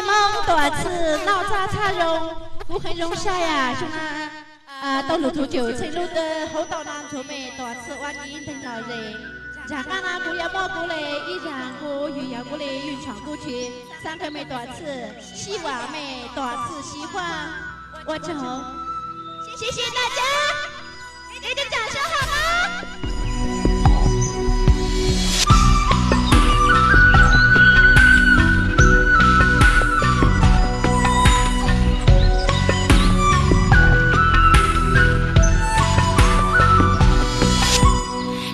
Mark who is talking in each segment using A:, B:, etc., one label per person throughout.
A: 梦多次，脑渣擦容，不很容下呀，就那道路途久，程路的好道南土美多次，万一等老人。然刚那古也莫古嘞，依然古语也古嘞，云闯过去，三个美多次，希望美多次喜欢，我走。谢谢大家，给点掌声好吗？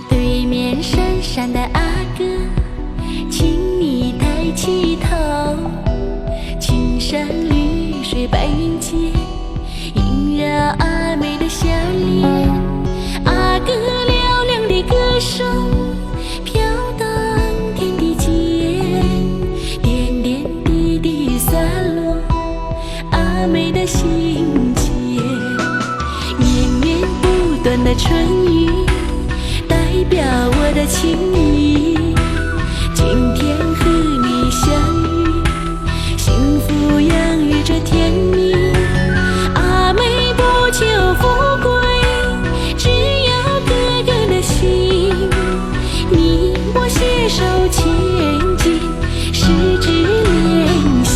B: 对面山上的阿哥，请你抬起头，青山绿水白云间，映着阿妹的笑脸。阿哥嘹亮的歌声飘荡天地间，点点滴滴洒落阿妹的心间。绵绵不断的春雨代表我的情谊，今天和你相遇，幸福洋溢着甜蜜。阿妹不求富贵，只要哥哥的心，你我携手前进，十指连心。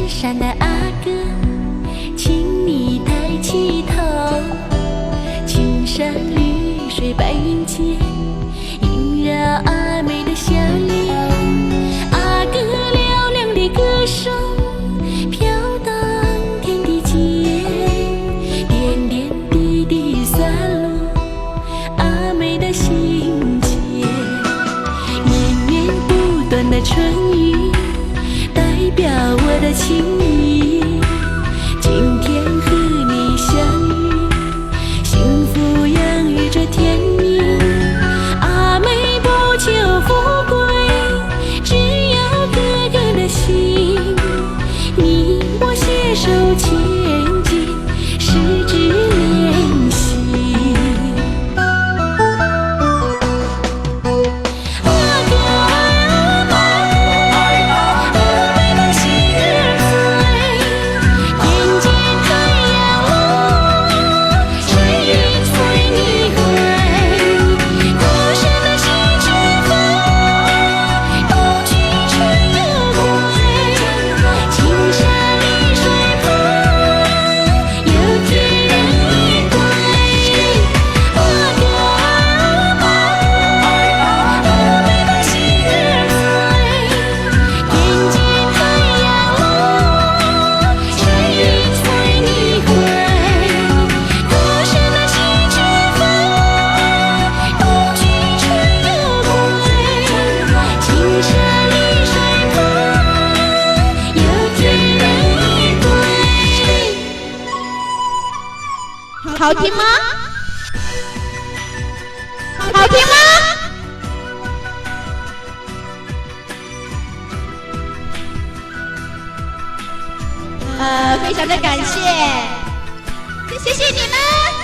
B: 山的阿哥，请你抬起头，青山绿水白云间，映着阿妹的笑脸。阿哥嘹亮的歌声飘荡天地间，点点滴滴洒落阿妹的心间。绵绵不断的春雨代表我的情谊，今天和你相遇，幸福洋溢着甜蜜。阿妹不求富贵，只要哥哥的心，你我携手前进，十指连心。
A: 好听吗？好听吗？非常的感谢，谢谢你们。